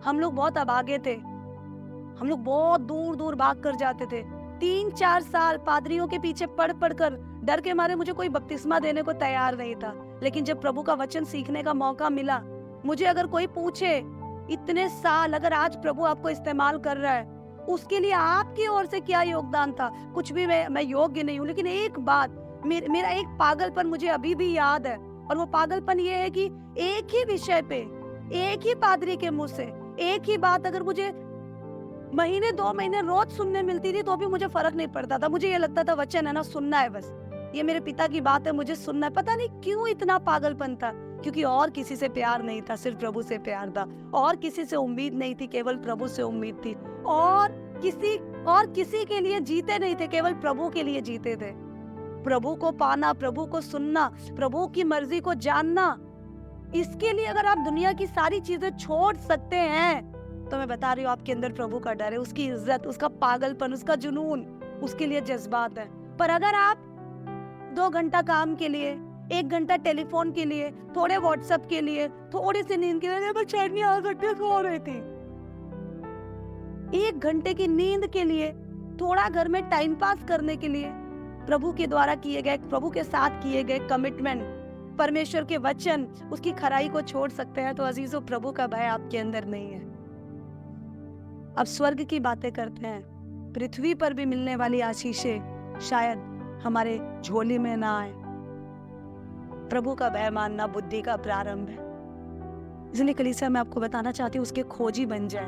S1: हम लोग बहुत अभागे थे, हम लोग बहुत दूर दूर भाग कर जाते थे। 3-4 साल पादरियों के पीछे पढ़ कर डर के मारे मुझे कोई बपतिस्मा देने को तैयार नहीं था। लेकिन जब प्रभु का वचन सीखने का मौका मिला, मुझे अगर कोई पूछे इतने साल अगर आज प्रभु आपको इस्तेमाल कर रहा है, उसके लिए आपकी ओर से क्या योगदान था? कुछ भी। मैं योग्य नहीं हूँ, लेकिन एक बात, मेरा एक पागलपन मुझे अभी भी याद है, और वो पागलपन ये है कि एक ही विषय पे, एक ही पादरी के मुंह से एक ही बात अगर मुझे महीने 2 महीने रोज सुनने मिलती थी तो भी मुझे फर्क नहीं पड़ता था। मुझे ये लगता था वचन है ना, सुनना है बस, ये मेरे पिता की बात है, मुझे सुनना है। पता नहीं क्यों इतना पागलपन था, क्योंकि और किसी से प्यार नहीं था, सिर्फ प्रभु से प्यार था। और किसी से उम्मीद नहीं थी, केवल प्रभु से उम्मीद थी। और किसी के लिए जीते नहीं थे, केवल प्रभु के लिए जीते थे। प्रभु को पाना, प्रभु को सुनना, प्रभु की मर्जी को जानना, इसके लिए अगर आप दुनिया की सारी चीजें छोड़ सकते हैं तो मैं बता रही हूँ आपके अंदर प्रभु का डर है, उसकी इज्जत, उसका पागलपन, उसका जुनून, उसके लिए जज्बात है। पर अगर आप 2 घंटा काम के लिए, 1 घंटा टेलीफोन के लिए, थोड़े व्हाट्सएप के लिए, थोड़ी सी नींद के लिए, मैं चैन नहीं आ सकती, सो रही थी, 1 घंटे की नींद के लिए, थोड़ा घर में टाइम पास करने के लिए प्रभु के द्वारा किए गए, प्रभु के साथ किए गए कमिटमेंट, परमेश्वर के वचन, उसकी खराई को छोड़ सकते हैं, तो अजीजों प्रभु का भय आपके अंदर नहीं है। अब स्वर्ग की बातें करते हैं। पृथ्वी पर भी मिलने वाली आशीषें शायद हमारे झोली में ना आए। प्रभु का भय मानना बुद्धि का प्रारंभ है। इसलिए कलीसिया मैं आपको बताना चाहती हूँ, उसके खोजी बन जाए।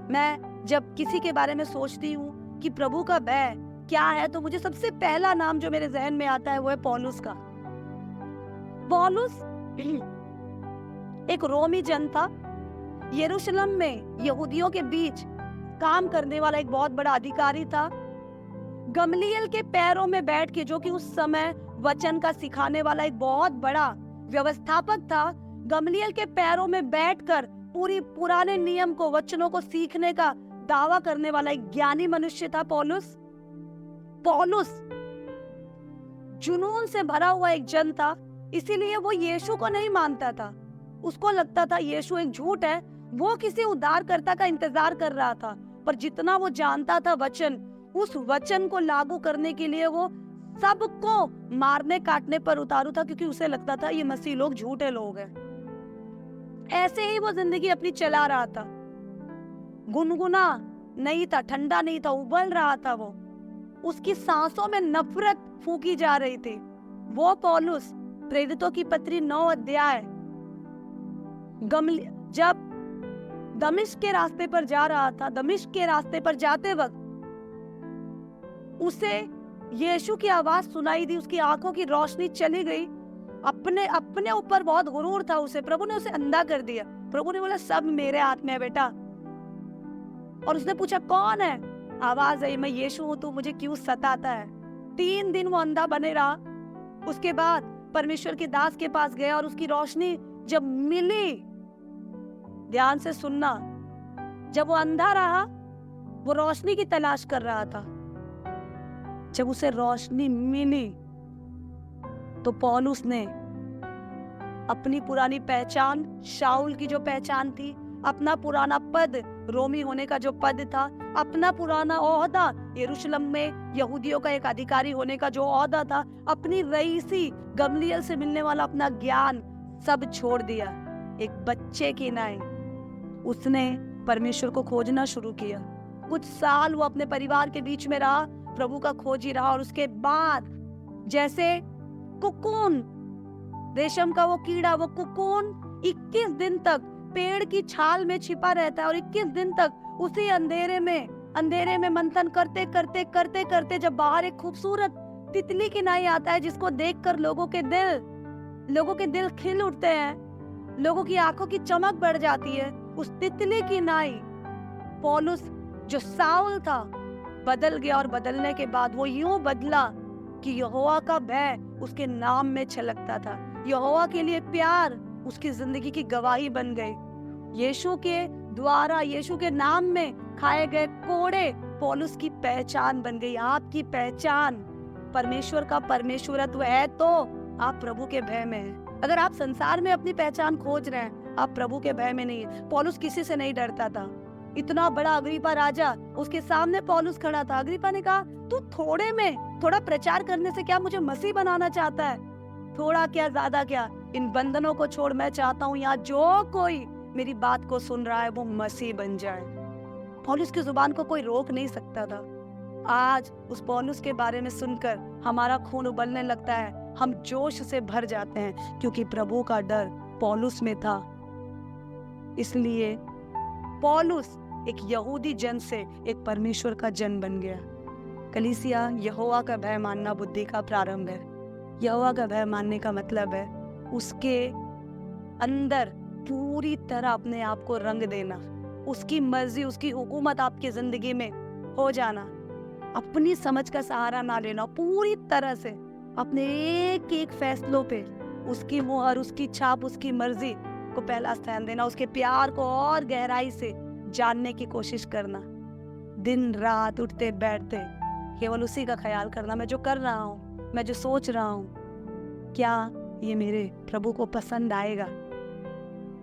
S1: मैं जब किसी के बारे में सोचती हूँ कि प्रभु का भय क्या है, तो मुझे सबसे पहला नाम जो मेरे जहन में आता है वो है पौलुस का। पौलुस एक रोमी जन था, यरूशलेम में यहूदियों के बीच काम करने वाला एक बहुत बड़ा अधिकारी था। गमलीएल के पैरों में बैठ के, जो कि उस समय वचन का सिखाने वाला एक बहुत बड़ा व्यवस्थापक था, गमलीएल के पैरों में बैठकर पूरी पुराने नियम को, वचनों को सीखने का दावा करने वाला एक ज्ञानी मनुष्य था पौलुस। पौलुस जुनून से भरा हुआ एक जन था, इसीलिए वो यीशु को नहीं मानता था। उसको लगता था यीशु एक झूठ है। वो किसी उद्धारकर्ता का इंतजार कर रहा था, पर जितना वो जानता था वचन, उस वचन को लागू करने के लिए वो सबको मारने काटने पर उतारू था, क्योंकि उसे लगता था ये मसीह लोग झूठे लोग हैं। ऐसे ही वो जिंदगी अपनी चला रहा था। गुनगुना नहीं था, ठंडा नहीं था, उबल रहा था। वो उसकी सांसों में नफरत फूकी जा रही थी। वो पौलुस प्रेरितों की पत्री 9 अध्याय जब दमिश्क के रास्ते पर जा रहा था, दमिश्क के रास्ते पर जाते वक्त उसे यीशु की आवाज सुनाई दी। उसकी आंखों की रोशनी चली गई। अपने ऊपर बहुत गुरूर था उसे। प्रभु ने उसे अंधा कर दिया। प्रभु ने बोला सब मेरे हाथ में है बेटा। और उसने पूछा कौन है? आवाज आई, मैं यीशु हूं, तू मुझे क्यों सताता है? 3 दिन वो अंधा बने रहा। उसके बाद परमेश्वर के दास के पास गया और उसकी रोशनी जब मिली, ध्यान से सुनना, जब वो अंधा रहा, वो रोशनी की तलाश कर रहा था। जब उसे रोशनी मिली तो पौलुस ने अपनी पुरानी पहचान, शाऊल की जो पहचान थी, अपना पुराना पद, रोमी होने का जो पद था, अपना पुराना ओहदा, यरूशलेम में यहूदियों का एक अधिकारी होने का जो ओहदा था, अपनी रईसी, गमलीएल से मिलने वाला अपना ज्ञान, सब छोड़ दिया। एक बच्चे की नाई उसने परमेश्वर को खोजना शुरू किया। कुछ साल वो अपने परिवार के बीच में रहा, प्रभु का खोजी रहा। और उसके बाद जैसे कुकून, रेशम का वो कीड़ा, वो कुकून 21 दिन तक पेड़ की छाल में छिपा रहता है और 21 दिन तक उसी अंधेरे में मंथन करते करते करते करते जब बाहर एक खूबसूरत तितली की नाई आता है, जिसको देखकर लोगों के दिल खिल उठते हैं, लोगों की आंखों की चमक बढ़ जाती है। उस तितली की नाई पौलुस जो साउल था बदल गया। और बदलने के बाद वो यूं बदला कि यहोवा का भय उसके नाम में छलकता था। यहोवा के लिए प्यार उसकी जिंदगी की गवाही बन गई। यीशु के द्वारा, यीशु के नाम में खाए गए कोड़े पौलुस की पहचान बन गई। आपकी पहचान परमेश्वर का परमेश्वरत्व है तो आप प्रभु के भय में हैं। अगर आप संसार में अपनी पहचान खोज रहे हैं, आप प्रभु के भय में नहीं है। पौलुस किसी से नहीं डरता था। इतना बड़ा अग्रिपा राजा, उसके सामने पौलुस खड़ा था। अग्रिपा ने कहा, तू थोड़ा प्रचार करने से क्या मुझे मसीह बनाना चाहता है? थोड़ा क्या, ज्यादा क्या? इन बंधनों को छोड़। मैं चाहता हूँ यहाँ जो कोई मेरी बात को सुन रहा है वो मसीह बन जाए। पौलुस की जुबान को कोई रोक नहीं सकता था। आज उस पौलुस के बारे में सुनकर हमारा खून उबलने लगता है, हम जोश से भर जाते हैं, क्योंकि प्रभु का डर पौलुस में था। इसलिए पौलुस एक यहूदी जन से एक परमेश्वर का जन बन गया। कलीसिया, यहोवा का भय मानना बुद्धि का प्रारंभ है। यहोवा का भय मानने का मतलब है उसके अंदर पूरी तरह अपने आप को रंग देना, उसकी मर्जी, उसकी हुकूमत आपकी जिंदगी में हो जाना, अपनी समझ का सहारा ना लेना, पूरी तरह से अपने एक एक फैसलों पे उसकी मुहर, उसकी छाप, उसकी मर्जी को पहला स्थान देना, उसके प्यार को और गहराई से जानने की कोशिश करना, दिन रात उठते बैठते केवल उसी का ख्याल करना, मैं जो कर रहा हूँ, मैं जो सोच रहा हूँ, क्या ये मेरे प्रभु को पसंद आएगा।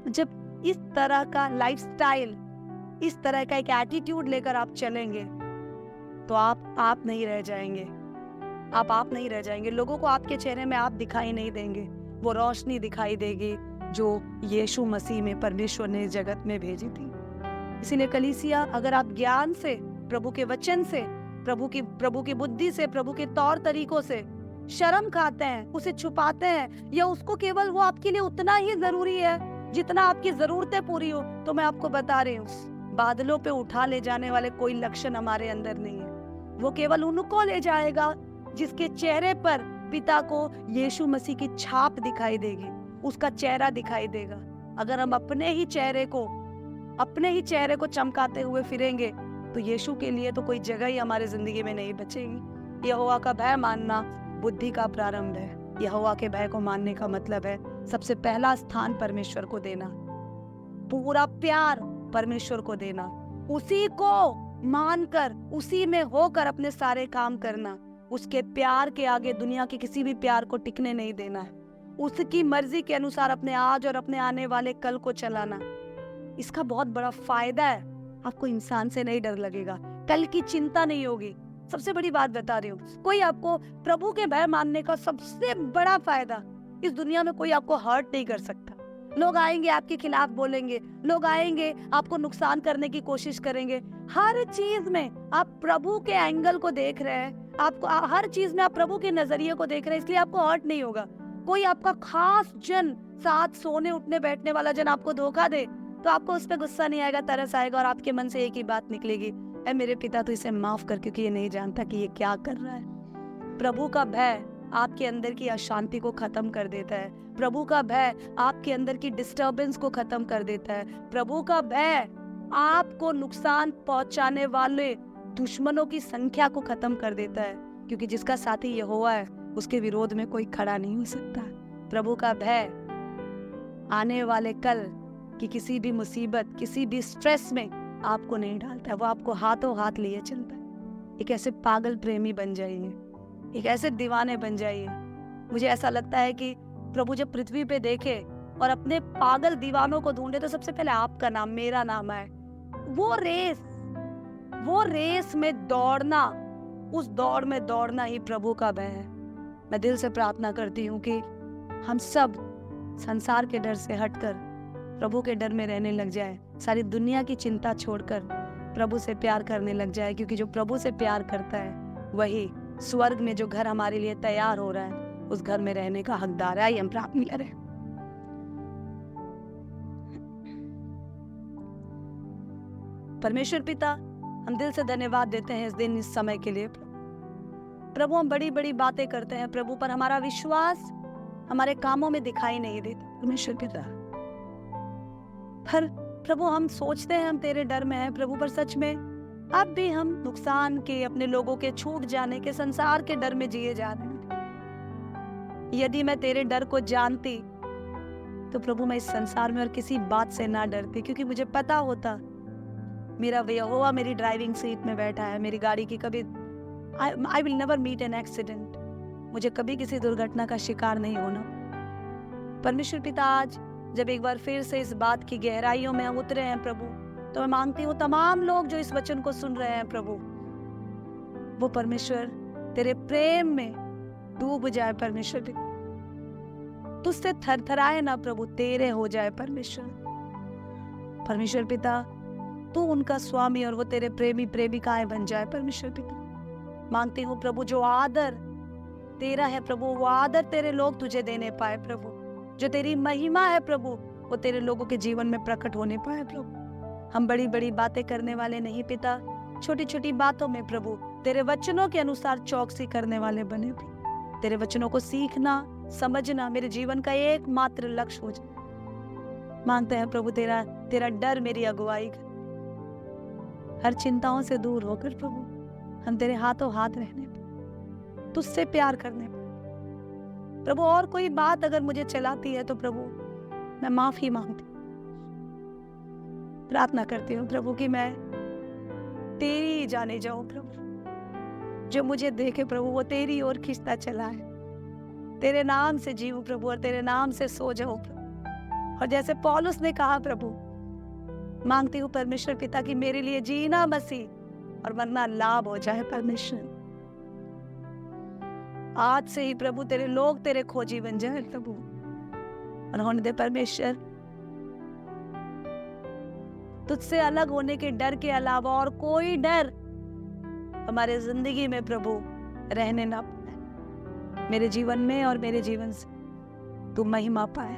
S1: जब इस तरह का लाइफस्टाइल इस तरह का एक एटीट्यूड लेकर आप चलेंगे तो आप नहीं रह जाएंगे। आप नहीं रह जाएंगे। लोगों को आपके चेहरे में आप दिखाई नहीं देंगे, वो रोशनी दिखाई देगी जो यीशु मसीह में परमेश्वर ने इस जगत में भेजी थी। इसीलिए कलीसिया, अगर आप ज्ञान से, प्रभु के वचन से, प्रभु की बुद्धि से, प्रभु के तौर तरीकों से शर्म खाते हैं, उसे छुपाते हैं, या उसको केवल वो आपके लिए उतना ही जरूरी है जितना आपकी जरूरतें पूरी हो, तो मैं आपको बता रही हूँ, बादलों पे उठा ले जाने वाले कोई लक्षण हमारे अंदर नहीं है। वो केवल उनको ले जाएगा जिसके चेहरे पर पिता को यीशु मसीह की छाप दिखाई देगी, उसका चेहरा दिखाई देगा। अगर हम अपने ही चेहरे को चमकाते हुए फिरेंगे तो यीशु के लिए तो कोई जगह ही हमारे जिंदगी में नहीं बचेगी। यहोवा का भय मानना बुद्धि का प्रारंभ है। यहोवा के भय को मानने का मतलब है सबसे पहला स्थान परमेश्वर को देना, पूरा प्यार परमेश्वर को देना, उसी को मानकर, उसी में होकर अपने सारे काम करना। उसके प्यार के आगे दुनिया के किसी भी प्यार को टिकने नहीं देना है। उसकी मर्जी के अनुसार अपने आज और अपने आने वाले कल को चलाना। इसका बहुत बड़ा फायदा है, आपको इंसान से नहीं डर लगेगा, कल की चिंता नहीं होगी। सबसे बड़ी बात बता रही हूँ, कोई आपको प्रभु के भय मानने का सबसे बड़ा फायदा, इस दुनिया में कोई आपको हर्ट नहीं कर सकता। लोग आएंगे आपके खिलाफ बोलेंगे, लोग आएंगे आपको नुकसान करने की कोशिश करेंगे। हर चीज में आप प्रभु के एंगल को देख रहे हैं, आपको हर चीज में आप प्रभु के नजरिए को देख रहे हैं, इसलिए आपको हर्ट नहीं होगा। कोई आपका खास जन, साथ सोने उठने बैठने वाला जन आपको धोखा दे तो आपको उस पर गुस्सा नहीं आएगा, तरस आएगा, और आपके मन से एक ही बात निकलेगी, ऐ मेरे पिता तो इसे माफ कर, क्योंकि ये नहीं जानता कि ये क्या कर रहा है। प्रभु का भय आपके अंदर की अशांति को खत्म कर देता है। प्रभु का भय आपके अंदर की डिस्टर्बेंस को खत्म कर देता है। प्रभु का भय आपको नुकसान पहुंचाने वाले दुश्मनों की संख्या को खत्म कर देता है, क्योंकि जिसका साथी यहोवा है उसके विरोध में कोई खड़ा नहीं हो सकता। प्रभु का भय आने वाले कल की किसी भी मुसीबत, किसी भी स्ट्रेस में आपको नहीं डालता है, वो आपको हाथों हाथ लिए चलता है। एक ऐसे पागल प्रेमी बन जाइए, एक ऐसे दीवाने बन जाइए। मुझे ऐसा लगता है कि प्रभु जब पृथ्वी पे देखे और अपने पागल दीवानों को ढूंढे तो सबसे पहले आपका नाम, मेरा नाम आए। वो रेस में दौड़ना, उस दौड़ में दौड़ना ही प्रभु का भय है। मैं दिल से प्रार्थना करती हूँ कि हम सब संसार के डर से हटकर प्रभु के डर में रहने लग जाए, सारी दुनिया की चिंता छोड़कर प्रभु से प्यार करने लग जाए, क्योंकि जो प्रभु से प्यार करता है वही स्वर्ग में जो घर हमारे लिए तैयार हो रहा है उस घर में रहने का हकदार है। हम प्रार्थना करें। परमेश्वर पिता, हम दिल से धन्यवाद देते हैं इस दिन, इस समय के लिए। प्रभु हम बड़ी बड़ी बातें करते हैं प्रभु, पर हमारा विश्वास हमारे कामों में दिखाई नहीं देता परमेश्वर पिता। पर प्रभु हम सोचते हैं हम तेरे डर में हैं प्रभु, पर सच में अब भी हम नुकसान के, अपने लोगों के छूट जाने के, संसार के डर में जिए जा रहे हैं। यदि मैं तेरे डर को जानती तो प्रभु मैं इस संसार में और किसी बात से ना डरती, क्योंकि मुझे पता होता मेरा यहोवा मेरी ड्राइविंग सीट में बैठा है, मेरी गाड़ी की कभी I will never meet an accident, मुझे कभी किसी दुर्घटना का शिकार नहीं होना। परमेश्वर पिता, आज जब एक बार फिर से इस बात की गहराइयों में हम उतरे हैं प्रभु, तो मैं मांगती हूँ तमाम लोग जो इस वचन को सुन रहे हैं प्रभु, वो परमेश्वर तेरे प्रेम में डूब जाए परमेश्वर पिता, तुझसे थरथराए ना प्रभु, तेरे हो जाए परमेश्वर। परमेश्वर पिता, तू उनका स्वामी और वो तेरे प्रेमी प्रेमिकाएं बन जाए परमेश्वर पिता। मांगती हूँ प्रभु जो आदर तेरा है प्रभु, वो आदर तेरे लोग तुझे देने पाए प्रभु, जो तेरी महिमा है प्रभु वो तेरे लोगों के जीवन में प्रकट होने पाए प्रभु। हम बड़ी बड़ी बातें करने वाले नहीं पिता, छोटी छोटी बातों में प्रभु तेरे वचनों के अनुसार चौकसी करने वाले बने प्रभु। तेरे वचनों को सीखना, समझना मेरे जीवन का एकमात्र लक्ष्य हो जाए। मांगते हैं प्रभु तेरा डर मेरी अगुवाई कर, हर चिंताओं से दूर होकर प्रभु हम तेरे हाथों हाथ रहने पाए, तुझसे प्यार करने पाए प्रभु। और कोई बात अगर मुझे चलाती है तो प्रभु मैं माफी मांगती, प्रार्थना करती हूँ प्रभु कि मैं तेरी जाने जाऊं प्रभु, जो मुझे देखे प्रभु वो तेरी ओर खींचता चला है, तेरे नाम से जीऊं प्रभु और तेरे नाम से सो जाऊं प्रभु। और जैसे पौलुस ने कहा प्रभु मांगती हूँ परमेश्वर पिता कि मेरे लिए जीना मसीह और मरना लाभ हो जाए। परमेश्वर आज से ही प्रभु तेरे लोग तेरे खोजी बन जाए प्रभु, और होने दे परमेश्वर तुझसे अलग होने के डर के अलावा और कोई डर हमारे जिंदगी में प्रभु रहने ना पाए। मेरे जीवन में और मेरे जीवन से तू महिमा पाए।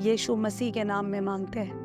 S1: यीशु मसीह के नाम में मांगते हैं।